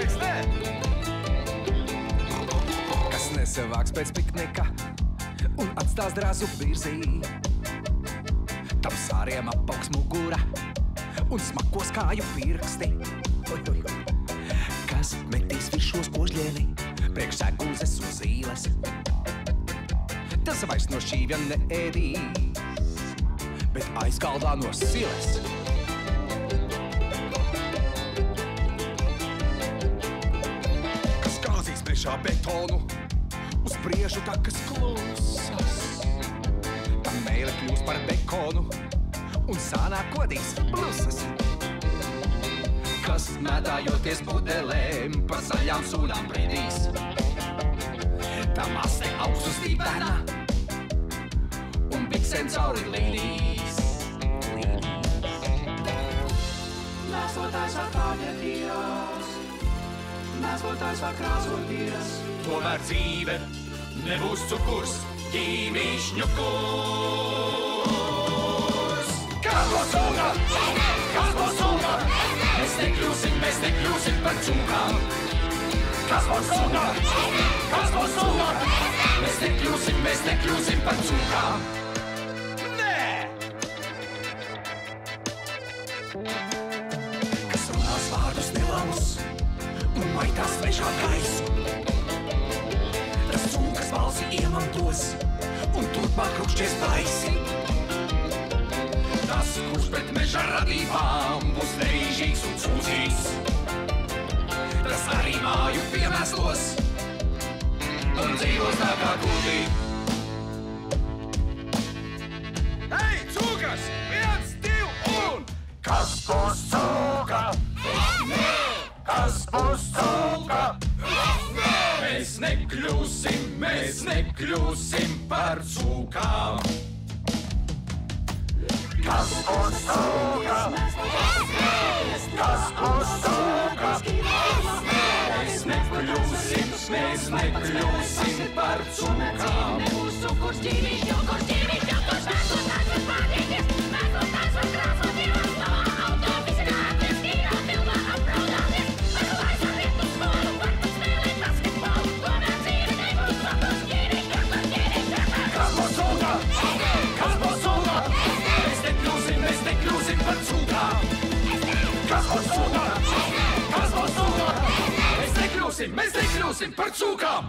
Prieks, nē! Kas nesavāks pēc piknika un atstās drāzu virzī. Tam sāriem apaugs mugura un smakos kāju pirksti. Kas metīs virs kožļieni priekš segūzes un zīles. Tas vairs no šķīvja neēdīs, bet aizkaldā no siles. Kas kāzīs mežā betonu, uz priežu takas klusas. Tam mēle kļūs par bekonu un sānā kodīs blusas. Kas mētājoties pudelēm pa zaļām sūnām brīdīs. Tam aste ausu stīpēnā un biksēm cauri līdīs. Mēslotājs var pārņemties, mēslotājs var krāsoties. Tomēr dzīve nebūs cukurs, ķīmišņu kurs. Kas būs sūga? Kas būs sūga? Mēs nekļūsim par cūkām. Kas būs sūga? Kas būs sūga? Mēs nekļūsim par cūkām. Nē! Kas runās vārdus nelamus un maitās mežā gaisu. Tas cūkas balsi iemantos un turpmāk rukšķies baisi. Tas, kurš pret meža radībām būs nerīžīgs un cūcīgs. Tas arī māju piemēslos un dzīvos tā kā kūtī. Hei, cūkas! 1, 2 un... Kas būs cūka? Kas būs cūka? Mēs nekļūsim par cūkām. Kas būs cūka? Kas būs cūka? Mēs nekļūsim par cūkām. Nebūs cukurs, ķīmišņu kurs, mēslotājs var pārņemties, mēslotājs var krāsoties. Tavā auto visi nākties, kīrā filmā apraudāties. Mēslotājs var iet uz skolu, var pat spēlēt basketbolu. Tomēr dzīve nebūs cukurs, ķīmišņu kurs. Kas būs cūka? Kas būs cūka? Mēs nekļūsim par cūkām. Kas būs cūka? Kas būs cūka? Mēs nekļūsim par cūkām.